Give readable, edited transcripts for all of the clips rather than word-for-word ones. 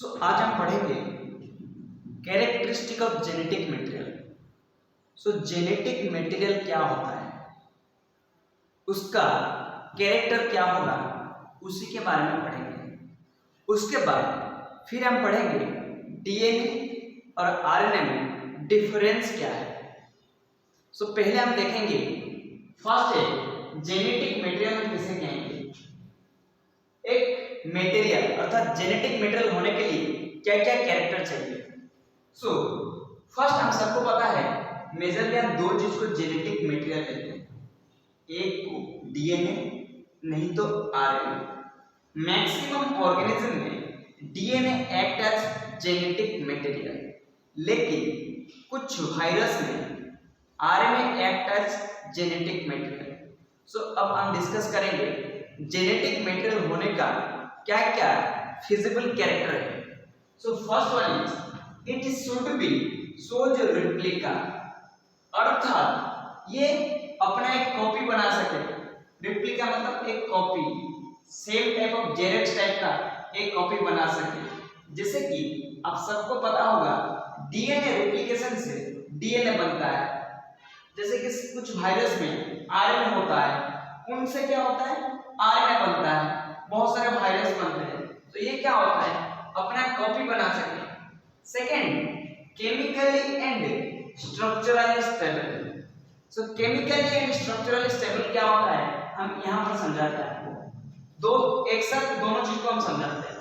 आज हम पढ़ेंगे characteristic of genetic material. Genetic material क्या होता है, उसका कैरेक्टर क्या होगा, उसी के बारे में पढ़ेंगे। उसके बाद फिर हम पढ़ेंगे डीएनए और आरएनए में डिफरेंस क्या है। पहले हम देखेंगे फर्स्ट है जेनेटिक मटेरियल किसे कहेंगे। एक मटेरियल अर्थात जेनेटिक मटेरियल होने के लिए क्या क्या कैरेक्टर चाहिए। फर्स्ट हम सबको पता है मेजरली हम दो चीज को जेनेटिक मटेरियल कहते हैं, एक को डीएनए नहीं तो आरएनए। मैक्सिमम ऑर्गेनिज्म में DNA act as genetic material, लेकिन कुछ वायरस में RNA act as genetic material. अब हम डिस्कस करेंगे जेनेटिक मटेरियल होने का क्या क्या फिजिबल कैरेक्टर है। First one is it should be shows replica, अर्थात ये अपना एक कॉपी बना सके। रिप्लिका मतलब एक copy, same type of xerox type का एक कॉपी बना सके। जैसे कि आप सबको पता होगा डीएनए रेप्लिकेशन से डीएनए बनता है। जैसे कि कुछ वायरस में आरएनए होता है, उनसे क्या होता है आरएनए बनता है, बहुत सारे वायरस बनते हैं। तो ये क्या होता है अपना कॉपी बना सके। Second chemically and structurally stable. Chemically and structurally stable क्या होता है हम यहाँ पर समझाते हैं। दो एक साथ दोनों चीज को हम समझाते हैं।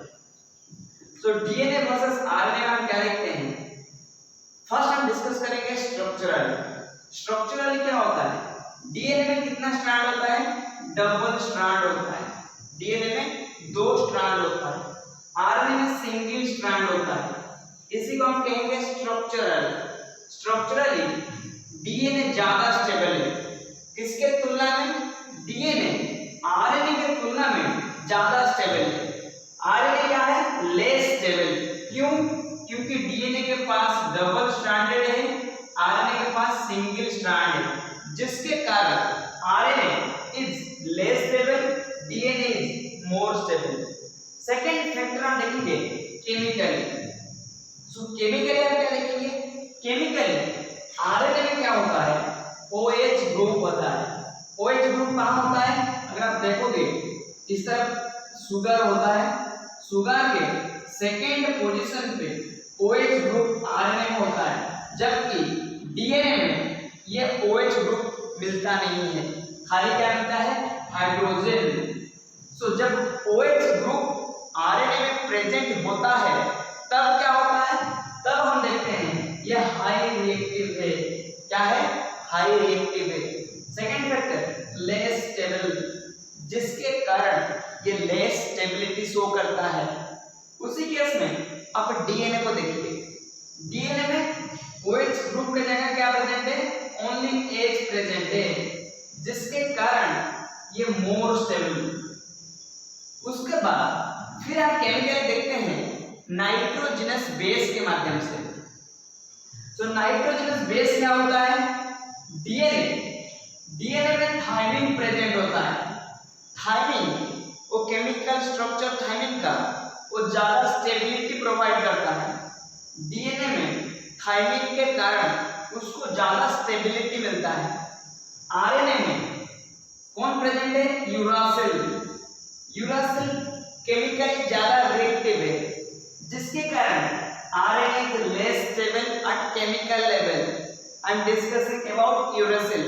डीएनए वर्सेस आरएनए हम क्या देखते हैं। फर्स्ट हम डिस्कस करेंगे स्ट्रक्चरली। स्ट्रक्चरली क्या होता है, डीएनए में कितना स्ट्रैंड होता है, डबल स्ट्रैंड होता है। डीएनए में दो स्ट्रैंड होता है, आरएनए में सिंगल स्ट्रैंड होता है। इसी को हम कहेंगे स्ट्रक्चरल। स्ट्रक्चरली डीएनए ज्यादा स्टेबल है किसके तुलना में, डीएनए आरएनए के तुलना में ज्यादा स्टेबल है। आरएनए क्या है लेस स्टेबल। क्यों? क्योंकि डीएनए के पास डबल स्ट्रैंडेड है, आरएनए के पास सिंगल स्ट्रैंड है, जिसके कारण RNA is less stable, DNA is more stable. Second factor हम देखेंगे केमिकली। केमिकली हम क्या देखेंगे, केमिकली आरएनए में क्या होता है OH ग्रुप होता है। OH ग्रुप कहाँ होता है, अगर आप देखोगे इस तरफ शुगर होता है, शुगर के सेकेंड पोजीशन पे OH ग्रुप आरएनए में होता है, जबकि डीएनए में ये OH ग्रुप मिलता नहीं है, खाली क्या मिलता है हाइड्रोजन। जब OH ग्रुप आरएनए में प्रेजेंट होता है तब क्या होता है, तब हम देखते हैं ये हाई रिएक्टिव है। क्या है हाई रिएक्टिव है। सेकेंड फैक्टर लेस स्टेबल, जिसके कारण ये लेस स्टेबिलिटी शो करता है। उसी केस में आप डीएनए को देखिए, डीएनए में OH ग्रुप की जगह क्या प्रेजेंट है, ओनली H प्रेजेंट है, जिसके कारण ये मोर स्टेबल। उसके बाद फिर आप केमिकल देखते हैं नाइट्रोजनस बेस के माध्यम से। नाइट्रोजनस बेस क्या होता है, डीएनए में थायमिन प्रेजेंट होता है। थायमिन वो केमिकल स्ट्रक्चर थायमिन का वो ज्यादा स्टेबिलिटी प्रोवाइड करता है। डीएनए में थायमिन के कारण उसको ज्यादा स्टेबिलिटी मिलता है। आरएनए में कौन प्रेजेंट है, यूरासिल। यूरासिल केमिकली ज्यादा रिएक्टिव है, जिसके कारण RNA is less stable at chemical level. I am discussing about uracil.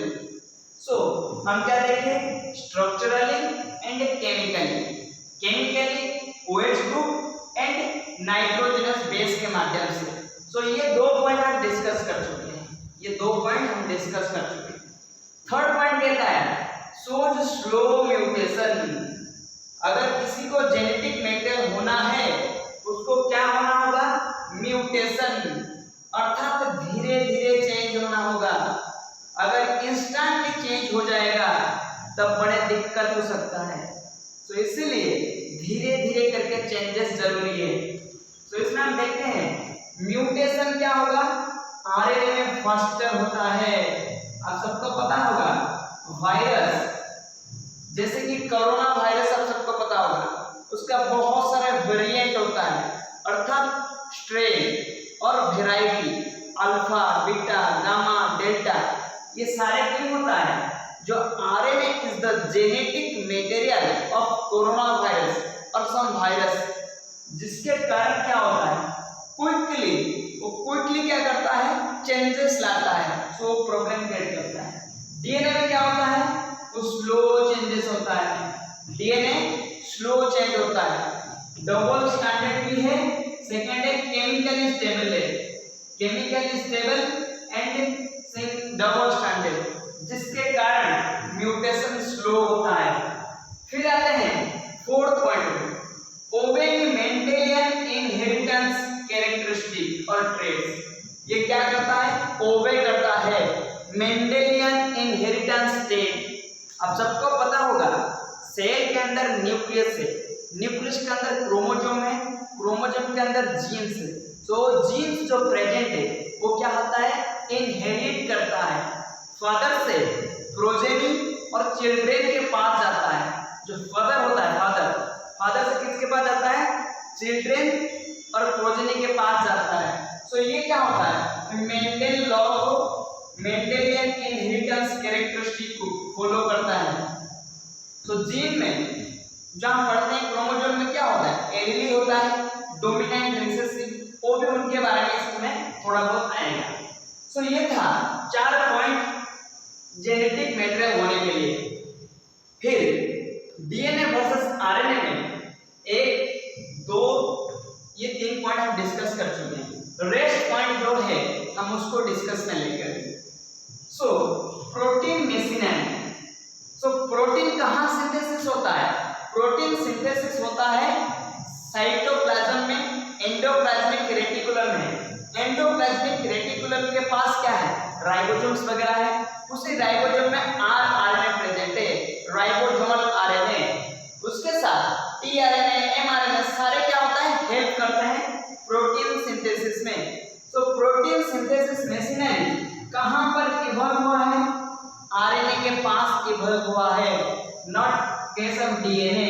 हम क्या देखें structurally and chemically. Chemically OH group and nitrogenous base के माध्यम से। ये दो पॉइंट हम डिस्कस कर चुके हैं, ये दो पॉइंट हम डिस्कस कर चुके हैं। थर्ड पॉइंट कहता है सोज स्लो म्यूटेशन। अगर किसी को जेनेटिक मटेरियल होना है उसको क्या होना होगा, म्यूटेशन, अर्थात धीरे धीरे चेंज होना होगा। अगर इंस्टेंटली चेंज हो जाएगा तब बड़े दिक्कत हो सकता है। इसीलिए धीरे धीरे करके चेंजेस जरूरी है। इसमें हम देखते हैं म्यूटेशन क्या होगा, आरएनए में फास्टर होता है। आप सबको पता होगा वायरस, जैसे कि कोरोना वायरस आप सबको पता होगा, उसका बहुत सारे वेरिएंट होता है। अर्थात स्ट्रेन और variety alpha, beta, gamma, delta, ये सारे क्यों होता है? जो RNA is the genetic material of corona virus और सम वायरस, जिसके कारण क्या होता है, क्विकली क्या करता है, चेंजेस लाता है, सो प्रॉब्लम क्रिएट करता है। डीएनए में क्या होता है, वो स्लो चेंजेस होता है, डीएनए स्लो चेंज होता है, डबल स्टैंडर्ड भी है, सेकंड है केमिकली स्टेबल है, chemically stable and double standard, जिसके कारण म्यूटेशन स्लो होता है। फिर आते हैं fourth point, obeying Mendelian inheritance characteristic और ट्रेट्स। ये क्या करता है, ओबे करता है मेंडेलियन इनहेरिटेंस ट्रेट। अब सबको पता होगा सेल के अंदर न्यूक्लियस है, न्यूक्लियस के अंदर क्रोमोसोम है, क्रोमोसोम के अंदर जीन्स है, तो जीन्स जो प्रेजेंट है वो क्या होता है, इनहेरिट करता है, फादर से प्रोजेनी और चिल्ड्रेन के पास जाता है। जो फादर होता है, फादर से किसके पास जाता है, चिल्ड्रेन और प्रोजेनी के पास जाता है। सो ये क्या होता है, मेंडल लॉ को, मेंडेलियन इनहेरिटेंस कैरेक्टरिस्टिक को फॉलो करता है। सो जीन में जहाँ पढ़ते हैं क्रोमोसोम में क्या होता है, एलील होता है, डोमिनेंट, रिसेसिव, वो भी उनके बारे में इसमें थोड़ा बहुत आएगा। सो ये था 4 पॉइंट जेनेटिक मटेरियल होने के लिए। फिर डीएनए वर्सेस आरएनए में 1, 2, ये 3 पॉइंट हम डिस्कस कर चुके हैं। रेस्ट पॉइंट जो है हम उसको डिस्कस में लेकर। So protein machinery. So protein कहाँ सिंथेसिस होता है, प्रोटीन सिंथेसिस होता है साइटोप्लाज्म में, एंडोप्लाज्मिक रेटिकुलम में। एंडोप्लाज्मिक रेटिकुलम के पास क्या है, राइबोसोम्स वगैरह है, उसी राइबोसोम में आरएनए प्रेजेंट है, राइबोसोमल आरएनए। उसके साथ टीआरएनए, एमआरएनए सारे क्या होता है, हेल्प करते हैं प्रोटीन सिंथेसिस में। तो प्रोटीन सिंथेसिस मशीनरी कहां पर इवॉल्व हुआ है, आरएनए के पास इवॉल्व हुआ है, नॉट केस ऑफ डीएनए।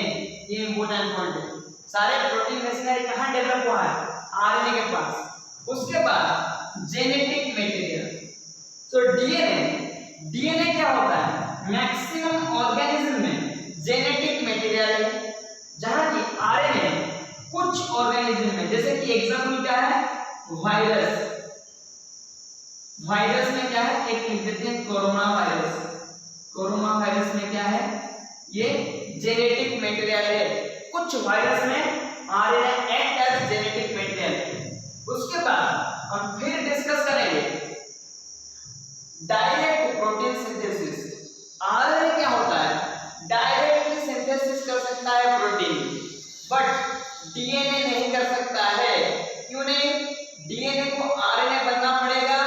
ये इंपॉर्टेंट पॉइंट है, सारे प्रोटीन मशीनरी कहां डेवलप हुआ है, आरएनए के पास। उसके बाद जेनेटिक मटेरियल। तो डीएनए क्या होता है, मैक्सिमम ऑर्गेनिज्म में जेनेटिक मटेरियल है, जहां की आरएनए कुछ ऑर्गेनिज्म में, जैसे कि एग्जांपल क्या है, वायरस। वायरस में क्या है, एक लिख देते हैं कोरोना वायरस। कोरोना वायरस में क्या है, ये जेनेटिक मटेरियल है। कुछ वायरस में RNA act as genetic material. उसके बाद हम फिर डिस्कस करेंगे डायरेक्ट प्रोटीन सिंथेसिस। आरएनए क्या होता है, डायरेक्टली सिंथेसिस कर सकता है प्रोटीन, बट डीएनए नहीं कर सकता है। क्यों नहीं, डीएनए को आरएनए बनना पड़ेगा,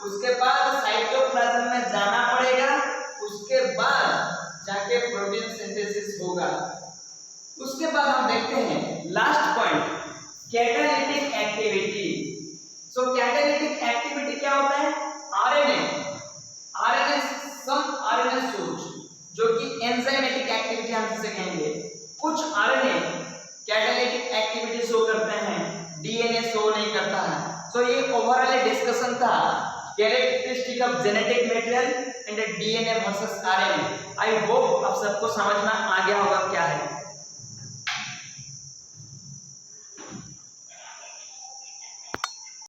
उसके बाद साइटोप्लाज्म में जाना पड़ेगा, उसके बाद जाके प्रोटीन सिंथेसिस होगा। उसके बाद हम देखते हैं लास्ट पॉइंट, कैटालिटिक एक्टिविटी। सो कैटालिटिक एक्टिविटी क्या होता है, आरएनए सम आरएनए सोच, जो कि एंजाइमेटिक एक्टिविटी हम जिसे कहेंगे। कुछ आरएनए कैटालिटिक एक्टिविटी शो करते हैं, डीएनए शो नहीं करता है। सो ये ओवरऑल डिस्कशन था characteristic of genetic material and DNA versus RNA. I hope आप सबको समझ में आ गया होगा क्या है।